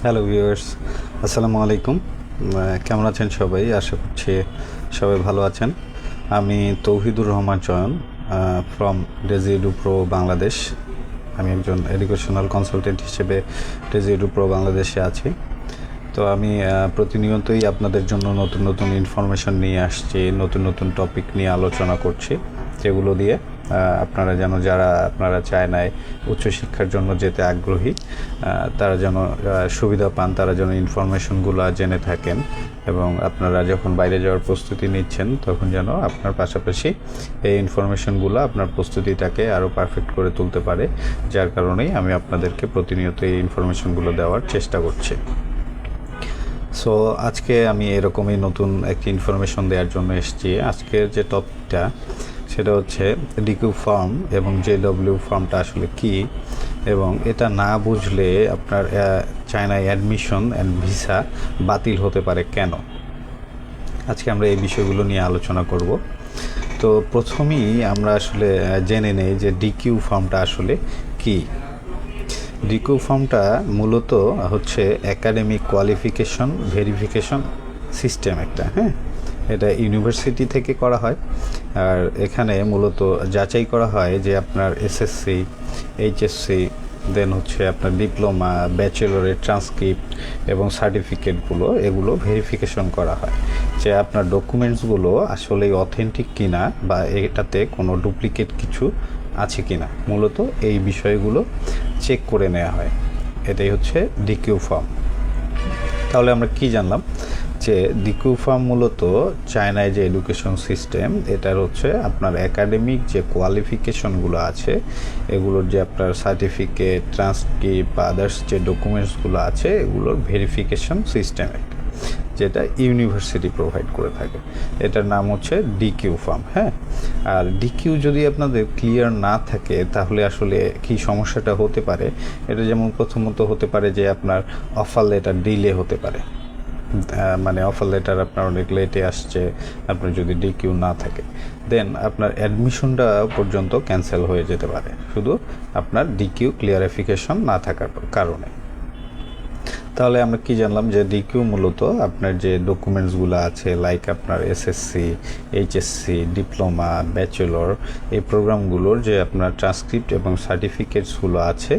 Hello viewers, আসসালামু আলাইকুম। কেমন আছেন সবাই? আশা করছি সবাই ভালো আছেন। আমি তৌহিদুর রহমান চয়ন from daisy edu pro Bangladesh. আমি একজন এডুকেশনাল কনসালটেন্ট হিসেবে ডেজি এডু প্রো বাংলাদেশে আছি। তো আমি প্রতিনিয়তই আপনাদের জন্য নতুন নতুন ইনফরমেশন নিয়ে আসছি, নতুন নতুন টপিক নিয়ে আলোচনা করছি, যেগুলো দিয়ে যারা আপনারা চায়নায় উচ্চশিক্ষার জন্য যেতে আগ্রহী তারা যেন সুবিধা পান, তারা যেন ইনফরমেশনগুলো জেনে থাকেন, এবং আপনারা যখন বাইরে যাওয়ার প্রস্তুতি নিচ্ছেন তখন যেন আপনার পাশাপাশি এই ইনফরমেশনগুলো আপনার প্রস্তুতিটাকে আরও পারফেক্ট করে তুলতে পারে। যার কারণেই আমি আপনাদেরকে প্রতিনিয়ত এই ইনফরমেশনগুলো দেওয়ার চেষ্টা করছি। সো আজকে আমি এরকমই নতুন একটি ইনফরমেশন দেওয়ার জন্য এসেছি। আজকের যে টপিকটা সেটা হচ্ছে ডিকিউ ফর্ম এবং জেডব্লিউ ফর্মটা আসলে কি, এবং এটা না বুঝলে আপনার চায়নায় অ্যাডমিশন অ্যান্ড ভিসা বাতিল হতে পারে কেন। আজকে আমরা এই বিষয়গুলো নিয়ে আলোচনা করব। তো প্রথমেই আমরা আসলে জেনে নেই যে ডিকিউ ফর্মটা আসলে কি। ডিকিউ ফর্মটা মূলত হচ্ছে একাডেমিক কোয়ালিফিকেশন ভেরিফিকেশন সিস্টেম একটা, এটা ইউনিভার্সিটি থেকে করা হয়। আর এখানে মূলত যাচাই করা হয় যে আপনার এসএসসি, এইচএসসি, দেন হচ্ছে আপনার ডিপ্লোমা, ব্যাচেলরের ট্রান্সক্রিপ্ট এবং সার্টিফিকেটগুলো এগুলো ভেরিফিকেশন করা হয় যে আপনার ডকুমেন্টসগুলো আসলেই অথেন্টিক কিনা বা এটাতে কোনো ডুপ্লিকেট কিছু আছে কিনা। মূলত এই বিষয়গুলো চেক করে নেওয়া হয়। এটাই হচ্ছে ডিকিউ ফর্ম। তাহলে আমরা কি জানলাম যে ডিকিউ ফর্ম মূলত চায়নায় যে এডুকেশন সিস্টেম, এটার হচ্ছে আপনার একাডেমিক যে কোয়ালিফিকেশনগুলো আছে এগুলোর যে আপনার সার্টিফিকেট, ট্রান্সক্রিপ্ট বা আদার্স যে ডকুমেন্টসগুলো আছে এগুলোর ভেরিফিকেশন সিস্টেম একটা, যেটা ইউনিভার্সিটি প্রোভাইড করে থাকে। এটার নাম হচ্ছে ডিকিউ ফর্ম। আর ডিকিউ যদি আপনাদের ক্লিয়ার না থাকে তাহলে আসলে কি সমস্যাটা হতে পারে, এটা যেমন প্রথমত হতে পারে যে আপনার অফার লেটার ডিলে হতে পারে, মানে অফার লেটার আপনার অনেক লেটে আসছে আপনার যদি ডিকিউ না থাকে, দেন আপনার অ্যাডমিশনটা পর্যন্ত ক্যান্সেল হয়ে যেতে পারে শুধু আপনার ডিকিউ ক্লিয়ারিফিকেশন না থাকার কারণে। তাহলে আমরা কি জানলাম যে ডিকিউ মূলত আপনার যে ডকুমেন্টসগুলো আছে, লাইক আপনার এসএসসি, এইচএসসি, ডিপ্লোমা, ব্যাচেলর, এই প্রোগ্রামগুলোর যে আপনার ট্রান্সক্রিপ্ট এবং সার্টিফিকেটসগুলো আছে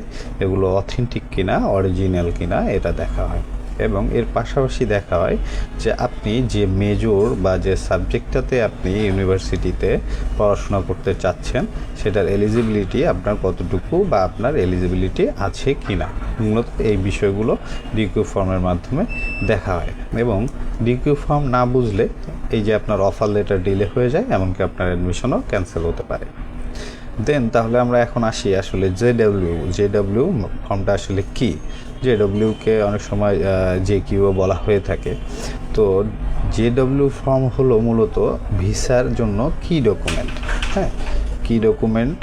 এগুলো অথেন্টিক কিনা, অরিজিনাল কিনা এটা দেখা হয়। এবং এর পাশাপাশি দেখা হয় যে আপনি যে মেজর বা যে সাবজেক্টটাতে আপনি ইউনিভার্সিটিতে পড়াশোনা করতে চাচ্ছেন সেটার এলিজিবিলিটি আপনার কতটুকু বা আপনার এলিজিবিলিটি আছে কি না, মূলত এই বিষয়গুলো ডিকিউ ফর্মের মাধ্যমে দেখা হয়। এবং ডিকিউ ফর্ম না বুঝলে এই যে আপনার অফার লেটার ডিলে হয়ে যায়, এমনকি আপনার অ্যাডমিশনও ক্যান্সেল হতে পারে। দেন তাহলে আমরা এখন আসি আসলে জেডব্লিউ ফর্মটা আসলে কি। জেডব্লিউকে অনেক সময় জেকিউও বলা হয়ে থাকে। তো জেডব্লিউ ফর্ম হলো মূলত ভিসার জন্য কি ডকুমেন্ট। কি ডকুমেন্ট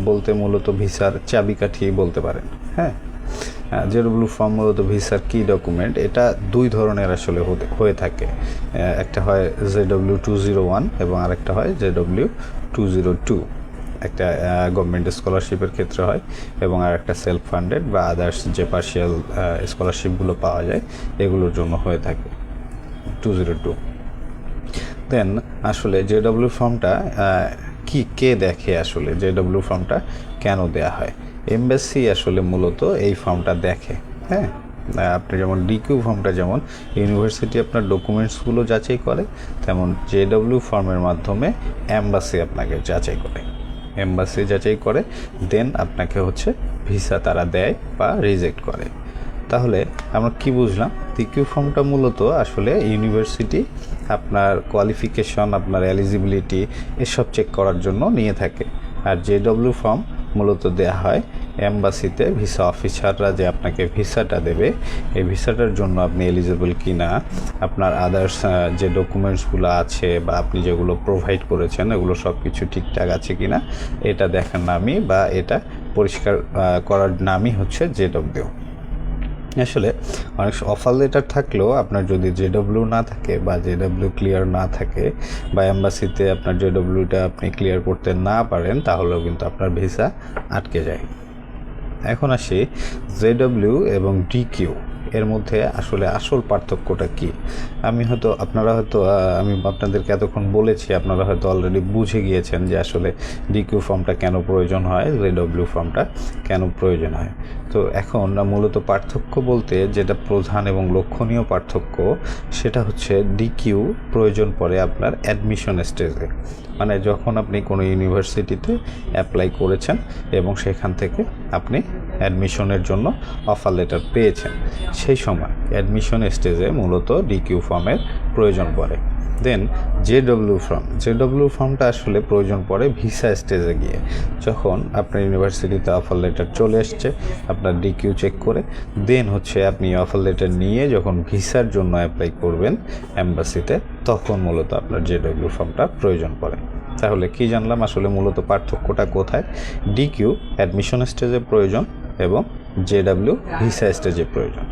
বলতে মূলত ভিসার চাবিকাঠি বলতে পারেন। জেডব্লিউ ফর্ম মূলত ভিসার কি ডকুমেন্ট। এটা দুই ধরনের আসলে হয়ে থাকে। একটা হয় JW201 এবং আরেকটা হয় JW202। একটা গভর্নমেন্ট স্কলারশিপের ক্ষেত্রে হয় এবং আর একটা সেলফ ফান্ডেড বা আদার্স যে পার্শিয়াল স্কলারশিপগুলো পাওয়া যায় এগুলোর জন্য হয়ে থাকে 202। দেন আসলে জেডব্লিউ ফর্মটা কে দেখে, আসলে জেডব্লিউ ফর্মটা কেন দেয়া হয়। এমবাসি আসলে মূলত এই ফর্মটা দেখে। আপনি যেমন ডিকিউ ফর্মটা যেমন ইউনিভার্সিটি আপনার ডকুমেন্টসগুলো যাচাই করে, তেমন জেডব্লিউ ফর্মের মাধ্যমে এমবাসি আপনাকে যাচাই করে, দেন আপনাকে হচ্ছে ভিসা তারা দেয় বা রিজেক্ট করে। তাহলে আমরা কি বুঝলাম, ডিকিউ ফর্মটা মূলত আসলে ইউনিভার্সিটি আপনার কোয়ালিফিকেশন, আপনার এলিজিবিলিটি এসব চেক করার জন্য নিয়ে থাকে। আর জেডব্লিউ ফর্ম মূলত দেয়া হয় এমবাসিতে, ভিসা অফিসাররা যে আপনাকে ভিসাটা দেবে এই ভিসাটার জন্য আপনি এলিজিবল কি না, আপনার আদার্স যে ডকুমেন্টসগুলো আছে বা আপনি যেগুলো প্রোভাইড করেছেন এগুলো সব কিছু ঠিকঠাক আছে কি না এটা দেখার নামই বা এটা পরিষ্কার করার নামই হচ্ছে জেডব্লিউ। আসলে অনেক অফার লেটার থাকলেও আপনার যদি জেডব্লিউ না থাকে বা জেডব্লিউ ক্লিয়ার না থাকে বা এম্বাসিতে আপনার জেডব্লিউটা আপনি ক্লিয়ার করতে না পারেন তাহলেও কিন্তু আপনার ভিসা আটকে যায়। এখন আসি জেডব্লিউ এবং ডিকিউ। এর মধ্যে আসলে আসল পার্থক্যটা কি? আমি আপনাদেরকে এতক্ষণ বলেছি, আপনারা হয়তো অলরেডি বুঝে গিয়েছেন যে আসলে ডিকিউ ফর্মটা কেন প্রয়োজন হয়, জেডব্লিউ ফর্মটা কেন প্রয়োজন হয়। তো এখন মূলত পার্থক্য বলতে যেটা প্রধান এবং লক্ষণীয় পার্থক্য, সেটা হচ্ছে ডিকিউ প্রয়োজন পড়ে আপনার অ্যাডমিশন স্টেজে, মানে যখন আপনি কোনো ইউনিভার্সিটিতে অ্যাপ্লাই করেছেন এবং সেখান থেকে আপনি অ্যাডমিশনের জন্য অফার লেটার পেয়েছেন, সেই সময় অ্যাডমিশন স্টেজে মূলত ডিকিউ ফর্মের প্রয়োজন পড়ে। দেন জেডব্লিউ ফর্মটা আসলে প্রয়োজন পড়ে ভিসা স্টেজে গিয়ে, যখন আপনার ইউনিভার্সিটিতে অফার লেটার চলে এসছে, আপনার ডিকিউ চেক করে দেন হচ্ছে আপনি অফার লেটার নিয়ে যখন ভিসার জন্য অ্যাপ্লাই করবেন এম্বাসিতে, তখন মূলত আপনার জেডব্লিউ ফর্মটা প্রয়োজন পড়ে। তাহলে কি জানলাম আসলে মূলত পার্থক্যটা কোথায়? ডিকিউ অ্যাডমিশন স্টেজে প্রয়োজন এবং জেডব্লিউ ভিসা স্টেজে প্রয়োজন।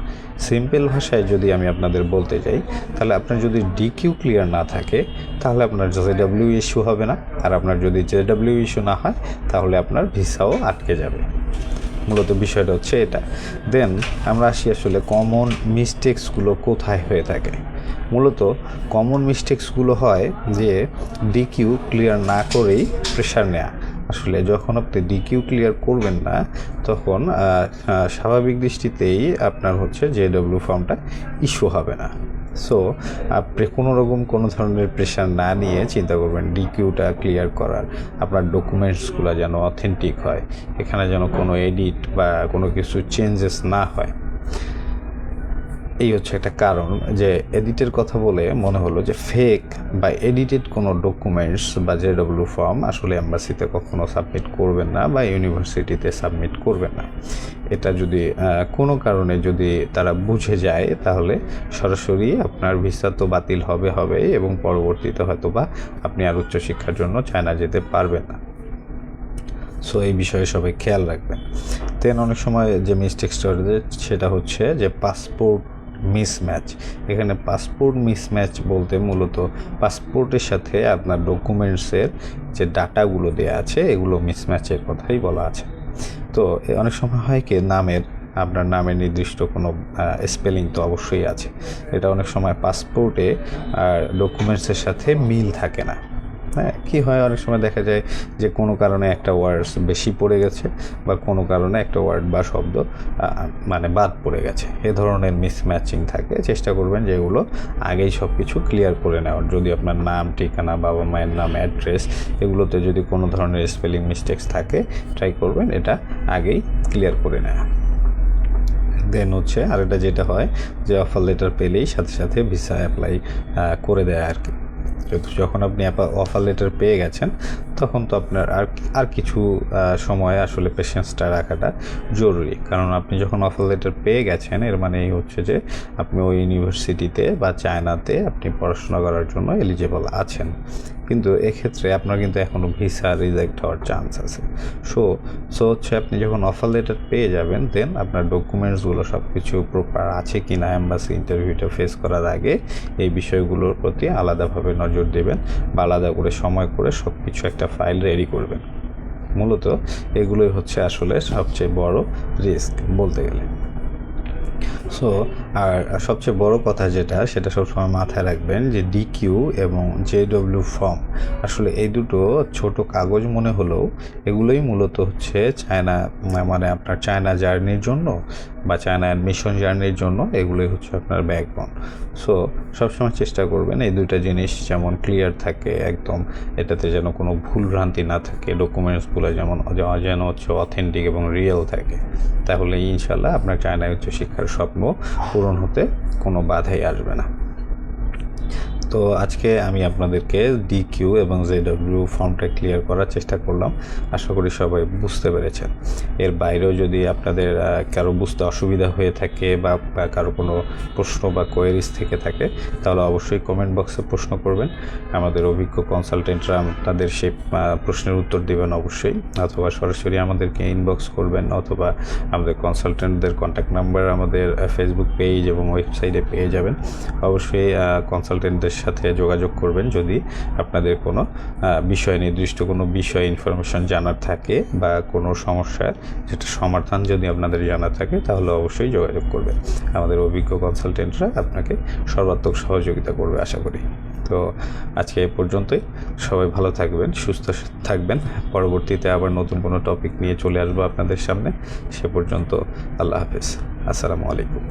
সিম্পল ভাষায় যদি আমি আপনাদের বলতে যাই, তাহলে আপনার যদি ডিকিউ ক্লিয়ার না থাকে তাহলে আপনার জেডব্লিউ ইস্যু হবে না, আর আপনার যদি জেডব্লিউ ইস্যু না হয় তাহলে আপনার ভিসাও আটকে যাবে। মূলত বিষয়টা হচ্ছে এটা। দেন আমরা আসি আসলে কমন মিস্টেক্সগুলো কোথায় হয়ে থাকে। মূলত কমন মিস্টেক্সগুলো হয় যে ডিকিউ ক্লিয়ার না করেই প্রেশার নেওয়া। আসলে যখন আপনি ডিকিউ ক্লিয়ার করবেন না, তখন স্বাভাবিক দৃষ্টিতেই আপনার হচ্ছে জেডব্লিউ ফর্মটা ইস্যু হবে না। সো আপনি কোনো ধরনের প্রেশার না নিয়ে চিন্তা করবেন ডিকিউটা ক্লিয়ার করার, আপনার ডকুমেন্টসগুলো যেন অথেন্টিক হয়, এখানে যেন কোনো এডিট বা কোনো কিছু চেঞ্জেস না হয়। এই হচ্ছে একটা কারণ যে এডিটের কথা বলে মনে হলো যে ফেক বা এডিটেড কোনো ডকুমেন্টস বা জেডব্লিউ ফর্ম আসলে এম্বাসিতে কখনো সাবমিট করবেন না বা ইউনিভার্সিটিতে সাবমিট করবেন না। এটা যদি কোনো কারণে যদি তারা বুঝে যায়, তাহলে সরাসরি আপনার ভিসা তো বাতিল হবে এবং পরবর্তীতে হয়তো বা আপনি আর উচ্চশিক্ষার জন্য চায়না যেতে পারবেন না। সো এই বিষয়ে সবাই খেয়াল রাখবেন। দেন অনেক সময় যে মিস্টেক্সটা সেটা হচ্ছে যে পাসপোর্ট মিসম্যাচ। এখানে পাসপোর্ট মিসম্যাচ বলতে মূলত পাসপোর্টের সাথে আপনার ডকুমেন্টসের যে ডাটাগুলো দেওয়া আছে এগুলো মিসম্যাচের কথাই বলা আছে। তো অনেক সময় হয় কি, আপনার নামের নির্দিষ্ট কোনো স্পেলিং তো অবশ্যই আছে, এটা অনেক সময় পাসপোর্টে আর ডকুমেন্টসের সাথে মিল থাকে না। হ্যাঁ, কী হয় অনেক সময় দেখা যায় যে কোনো কারণে একটা ওয়ার্ডস বেশি পড়ে গেছে বা কোনো কারণে একটা ওয়ার্ড বা শব্দ মানে বাদ পড়ে গেছে, এ ধরনের মিসম্যাচিং থাকে। চেষ্টা করবেন যে এগুলো আগেই সব কিছু ক্লিয়ার করে নেওয়ার। যদি আপনার নাম, ঠিকানা, বাবা মায়ের নাম, অ্যাড্রেস, এগুলোতে যদি কোনো ধরনের স্পেলিং মিস্টেক্স থাকে, ট্রাই করবেন এটা আগেই ক্লিয়ার করে নেওয়া। দেন হচ্ছে আর এটা যেটা হয় যে অফার লেটার পেলেই সাথে সাথে ভিসা অ্যাপ্লাই করে দেয় আর কি। যখন আপনি অফার লেটার পেয়ে গেছেন, তখন তো আপনার আর কিছু সময় আসলে পেশেন্সটা রাখাটা জরুরি। কারণ আপনি যখন অফার লেটার পেয়ে গেছেন, এর মানে এই হচ্ছে যে আপনি ওই ইউনিভার্সিটিতে বা চায়নাতে আপনি পড়াশোনা করার জন্য এলিজিবল আছেন। কিন্তু এক্ষেত্রে আপনার কিন্তু এখনও ভিসা রিজেক্ট হওয়ার চান্স আছে। সো হচ্ছে আপনি যখন অফার লেটার পেয়ে যাবেন, দেন আপনার ডকুমেন্টসগুলো সব কিছু প্রপার আছে কি না এম্বাসি ইন্টারভিউটা ফেস করার আগে এই বিষয়গুলোর প্রতি আলাদাভাবে নজর দেবেন বা আলাদা করে সময় করে সব কিছু একটা ফাইল রেডি করবেন। মূলত এগুলোই হচ্ছে আসলে সবচেয়ে বড় রিস্ক বলতে গেলে। সো আর সবচেয়ে বড় কথা সেটা সবসময় মাথায় রাখবেন যে ডিকিউ এবং জেডব্লিউ ফর্ম আসলে এই দুটো ছোট কাগজ মনে হলেও এগুলোই মূলত হচ্ছে চায়না, মানে আপনার চায়না জার্নির জন্য বা চায়না অ্যাডমিশন জার্নির জন্য এগুলোই হচ্ছে আপনার ব্যাকবোন। সো সবসময় চেষ্টা করবেন এই দুইটা জিনিস যেমন ক্লিয়ার থাকে একদম, এটাতে যেন কোনো ভুলভ্রান্তি না থাকে, ডকুমেন্টসগুলো যেন হচ্ছে অথেন্টিক এবং রিয়েল থাকে। তাহলে ইনশাল্লাহ আপনার চায়না উচ্চশিক্ষার স্বপ্ন পূরণ হতে কোনো বাধাই আসবে না। তো আজকে আমি আপনাদেরকে ডিকিউ এবং জেডব্লিউ ফর্মটা ক্লিয়ার করার চেষ্টা করলাম। আশা করি সবাই বুঝতে পেরেছেন। এর বাইরেও যদি আপনাদের কারো বুঝতে অসুবিধা হয়ে থাকে বা কারো কোনো প্রশ্ন বা কোয়েরিজ থেকে থাকে, তাহলে অবশ্যই কমেন্ট বক্সে প্রশ্ন করবেন। আমাদের অভিজ্ঞ কনসালটেন্টরা আপনাদের সেই প্রশ্নের উত্তর দেবেন অবশ্যই, অথবা সরাসরি আমাদেরকে ইনবক্স করবেন, অথবা আমাদের কনসালটেন্টদের কন্ট্যাক্ট নাম্বার আমাদের ফেসবুক পেজ এবং ওয়েবসাইটে পেয়ে যাবেন। অবশ্যই কনসালটেন্টদের সাথে যোগাযোগ করবেন যদি আপনাদের কোনো নির্দিষ্ট কোনো বিষয় ইনফরমেশন জানার থাকে বা কোনো সমস্যার যেটা সমাধান যদি আপনাদের জানা থাকে তাহলে অবশ্যই যোগাযোগ করবেন। আমাদের অভিজ্ঞ কনসালটেন্টরা আপনাকে সর্বাত্মক সহযোগিতা করবে আশা করি। তো আজকে এ পর্যন্তই। সবাই ভালো থাকবেন, সুস্থ থাকবেন। পরবর্তীতে আবার নতুন কোনো টপিক নিয়ে চলে আসবো আপনাদের সামনে। সে পর্যন্ত আল্লাহ হাফেজ, আসসালামু আলাইকুম।